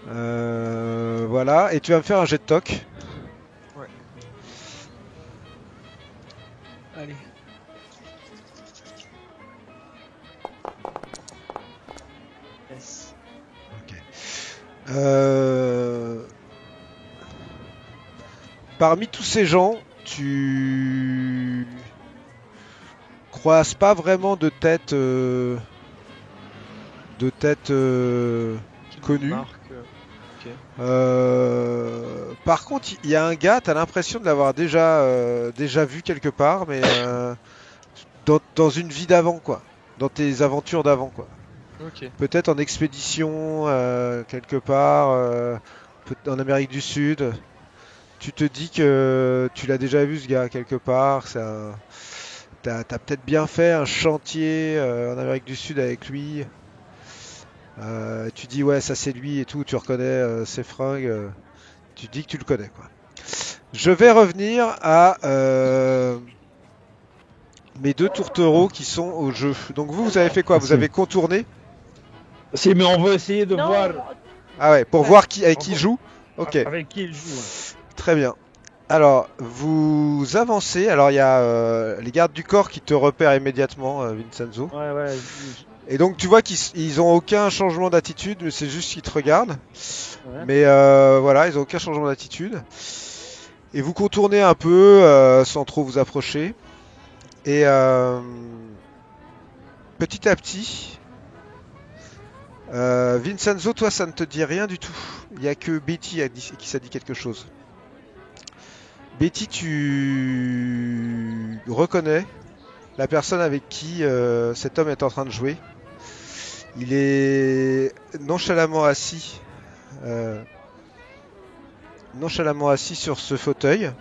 S1: Voilà, et tu vas me faire un jet de toc.
S3: Allez. Yes.
S1: Parmi tous ces gens, tu croises pas vraiment de tête connue. Par contre, il y a un gars, t'as l'impression de l'avoir déjà vu quelque part, mais dans une vie d'avant, quoi. Dans tes aventures d'avant, quoi.
S3: Ok.
S1: Peut-être en expédition, quelque part, en Amérique du Sud. Tu te dis que tu l'as déjà vu, ce gars, quelque part. T'as peut-être bien fait un chantier en Amérique du Sud avec lui. Tu dis ouais, ça c'est lui et tout, tu reconnais ses fringues, tu dis que tu le connais quoi. Je vais revenir à mes deux tourtereaux qui sont au jeu. Donc vous avez fait quoi? Vous avez contourné?
S4: Si, mais on veut essayer de
S2: Non,
S4: voir
S1: Ah ouais, pour voir avec qui il joue? Ok,
S4: avec qui il joue.
S1: très bien. Alors, vous avancez. Alors, il y a les gardes du corps qui te repèrent immédiatement, Vincenzo.
S4: Ouais.
S1: Et donc, tu vois qu'ils ont aucun changement d'attitude, mais c'est juste qu'ils te regardent.
S4: Ouais.
S1: Mais voilà, ils ont aucun changement d'attitude. Et vous contournez un peu sans trop vous approcher. Et petit à petit, Vincenzo, toi, ça ne te dit rien du tout. Il n'y a que Betty qui ça dit quelque chose. Betty, tu reconnais la personne avec qui cet homme est en train de jouer. Il est nonchalamment assis sur ce fauteuil.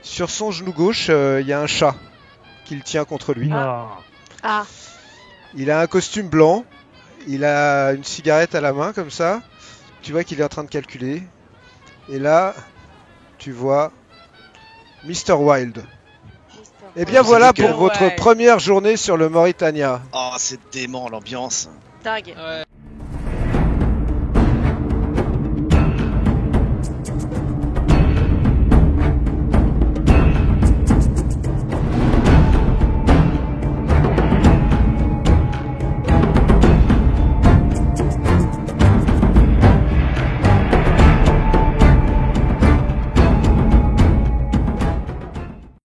S1: Sur son genou gauche, il y a un chat qu'il tient contre lui.
S4: Non.
S2: Ah,
S1: Il a un costume blanc. Il a une cigarette à la main comme ça. Tu vois qu'il est en train de calculer. Et là, tu vois Mr. Wild. Et bien
S6: Vous
S1: voilà
S6: savez
S1: pour
S6: que-
S1: votre
S2: Ouais.
S1: première journée sur le Mauritania.
S6: Oh, c'est dément l'ambiance.
S2: dingue.
S3: Ouais.